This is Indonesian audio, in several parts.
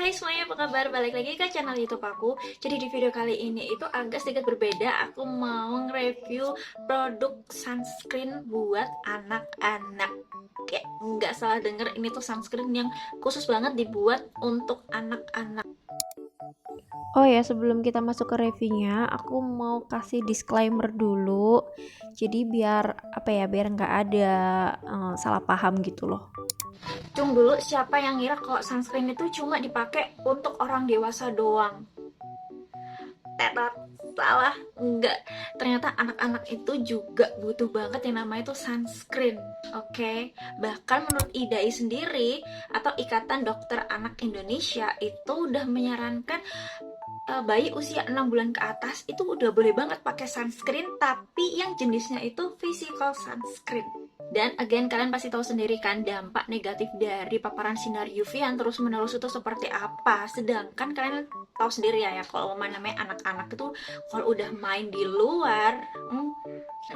Hai semuanya, apa kabar? Balik lagi ke channel YouTube aku. Jadi di video kali ini itu agak sedikit berbeda. Aku mau nge-review produk sunscreen buat anak-anak. Kayak nggak salah denger, ini tuh sunscreen yang khusus banget dibuat untuk anak-anak. Oh ya, sebelum kita masuk ke reviewnya, aku mau kasih disclaimer dulu. Jadi biar nggak ada salah paham gitu loh. Cung dulu, siapa yang ngira kalau sunscreen itu cuma dipakai untuk orang dewasa doang? Tetot, salah, enggak. Ternyata anak-anak itu juga butuh banget yang namanya itu sunscreen. Oke, bahkan menurut IDAI sendiri atau Ikatan Dokter Anak Indonesia itu udah menyarankan bayi usia 6 bulan ke atas itu udah boleh banget pakai sunscreen, tapi yang jenisnya itu physical sunscreen. Dan again, kalian pasti tahu sendiri kan dampak negatif dari paparan sinar UV yang terus menerus itu seperti apa. Sedangkan kalian tahu sendiri ya, kalau namanya anak-anak itu kalau udah main di luar,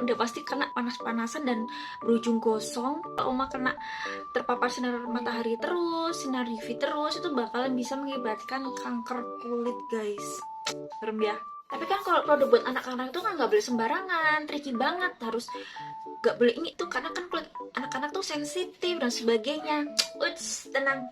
udah pasti kena panas-panasan dan berujung gosong. Kalau Oma kena terpapar sinar matahari terus, sinar UV terus, itu bakalan bisa mengakibatkan kanker kulit, guys. Serem ya. Tapi kan kalau produk buat anak-anak itu kan nggak boleh sembarangan, tricky banget, harus nggak boleh ini tuh karena kan kulit anak-anak tuh sensitif dan sebagainya. Uts, tenang,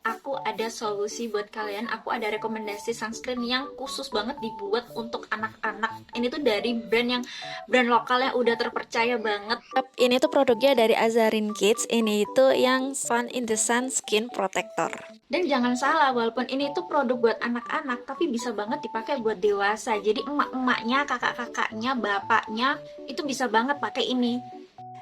aku ada solusi buat kalian. Aku ada rekomendasi sunscreen yang khusus banget dibuat untuk anak-anak. Ini tuh dari brand lokal yang udah terpercaya banget. Ini tuh produknya dari Azarin Kids. Ini itu yang Sun in the Sun Skin Protector. Dan jangan salah, walaupun ini tuh produk buat anak-anak, tapi bisa banget dipakai buat dewasa. Jadi emak-emaknya, kakak-kakaknya, bapaknya itu bisa banget pakai ini.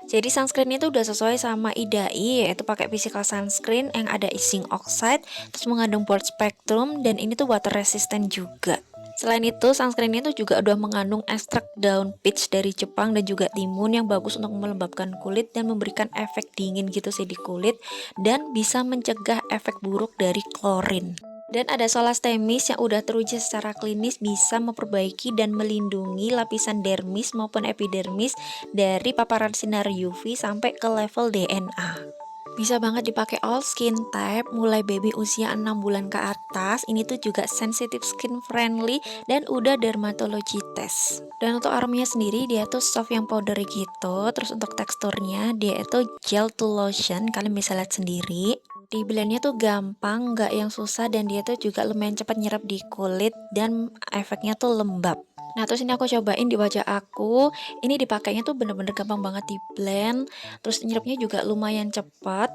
Jadi sunscreen itu udah sesuai sama IDAI, yaitu pakai physical sunscreen yang ada zinc oxide, terus mengandung broad spectrum, dan ini tuh water resistant juga. Selain itu, sunscreen itu juga udah mengandung ekstrak daun peach dari Jepang dan juga timun yang bagus untuk melembabkan kulit dan memberikan efek dingin gitu sih di kulit, dan bisa mencegah efek buruk dari klorin. Dan ada solastemis yang udah teruji secara klinis bisa memperbaiki dan melindungi lapisan dermis maupun epidermis dari paparan sinar UV sampai ke level DNA. Bisa banget dipakai all skin type, mulai baby usia 6 bulan ke atas. Ini tuh juga sensitive skin friendly dan udah dermatology test. Dan untuk aromanya sendiri dia tuh soft yang powdery gitu. Terus untuk teksturnya dia itu gel to lotion, kalian bisa lihat sendiri. Di blendnya tuh gampang, nggak yang susah, dan dia tuh juga lumayan cepat nyerap di kulit dan efeknya tuh lembab. Nah, terus ini aku cobain di wajah aku. Ini dipakainya tuh bener-bener gampang banget di blend. Terus nyerapnya juga lumayan cepat.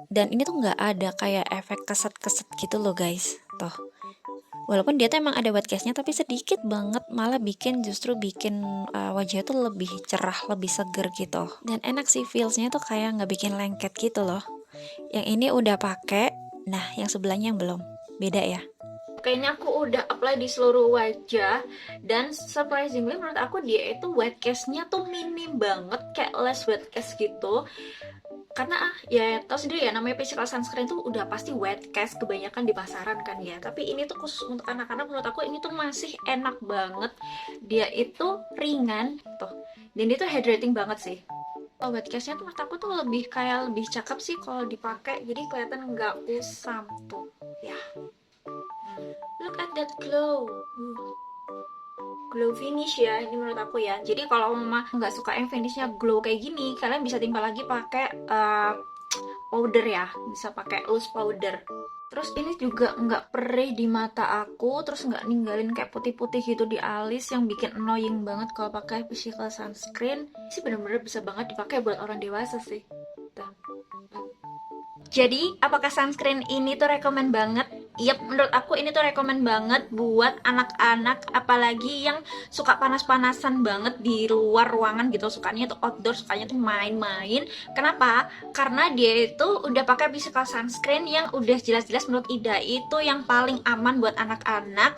Dan ini tuh nggak ada kayak efek keset-keset gitu loh guys. Tuh. Walaupun dia tuh emang ada wet cast-nya, tapi sedikit banget, malah justru bikin wajah tuh lebih cerah, lebih seger gitu. Dan enak sih, feels-nya tuh kayak nggak bikin lengket gitu loh. Yang ini udah pakai, nah yang sebelahnya yang belum. Beda ya. Kayaknya aku udah apply di seluruh wajah, dan surprisingly menurut aku dia itu wet cast-nya tuh minim banget, kayak less wet cast gitu. Karena ya tau sendiri ya, namanya physical sunscreen tuh udah pasti wet cast kebanyakan di pasaran kan ya. Tapi ini tuh khusus untuk anak-anak, menurut aku ini tuh masih enak banget. Dia itu ringan tuh, dan dia tuh hydrating banget sih. Kalau wet castnya tuh menurut aku tuh lebih cakep sih kalau dipakai, jadi kelihatan nggak usam tuh ya. Look at that glow. Glow finish ya, ini menurut aku ya. Jadi kalau mama nggak suka yang finishnya glow kayak gini, kalian bisa timbal lagi pakai powder ya, bisa pakai loose powder. Terus ini juga nggak perih di mata aku, terus nggak ninggalin kayak putih-putih gitu di alis yang bikin annoying banget kalau pakai physical sunscreen. Sih bener-bener bisa banget dipakai buat orang dewasa sih. Tuh. Jadi, apakah sunscreen ini tuh rekomen banget? Yap, menurut aku ini tuh rekomen banget buat anak-anak, apalagi yang suka panas-panasan banget di luar ruangan gitu, sukanya tuh outdoor, sukanya tuh main-main. Kenapa? Karena dia itu udah pakai physical sunscreen yang udah jelas-jelas menurut Ida itu yang paling aman buat anak-anak.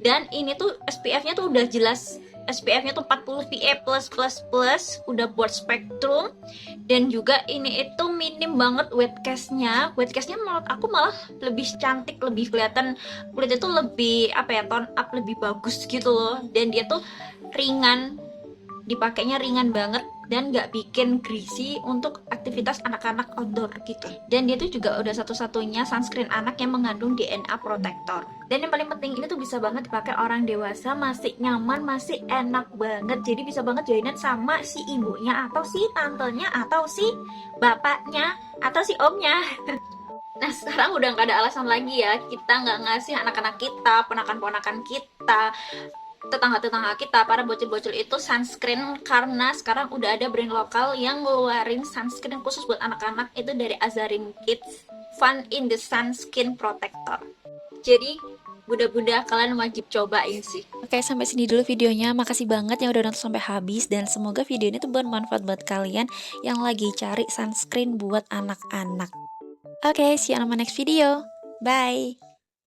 Dan ini tuh SPF-nya tuh udah jelas, SPF-nya tuh 40 PA+++, udah broad spectrum, dan juga ini itu minim banget wet cast-nya. Wet cast-nya menurut aku malah lebih cantik, lebih kelihatan kulitnya tuh lebih apa ya, tone up lebih bagus gitu loh. Dan dia tuh ringan dipakainya ringan banget dan nggak bikin greasy untuk aktivitas anak-anak outdoor gitu. Dan dia tuh juga udah satu-satunya sunscreen anak yang mengandung DNA protector. Dan yang paling penting, ini tuh bisa banget dipakai orang dewasa, masih nyaman, masih enak banget. Jadi bisa banget joinan sama si ibunya atau si tantenya atau si bapaknya atau si omnya. Nah, sekarang udah nggak ada alasan lagi ya kita nggak ngasih anak-anak kita, ponakan-ponakan kita, tetangga-tetangga kita, para bocil-bocil itu sunscreen, karena sekarang udah ada brand lokal yang ngeluarin sunscreen khusus buat anak-anak, itu dari Azarin Kids, Fun in the Sunscreen Protector. Jadi bunda-bunda kalian wajib cobain sih. Oke, sampai sini dulu videonya. Makasih banget yang udah nonton sampai habis, dan semoga video ini tuh bermanfaat buat kalian yang lagi cari sunscreen buat anak-anak. Oke, see you on my next video. Bye.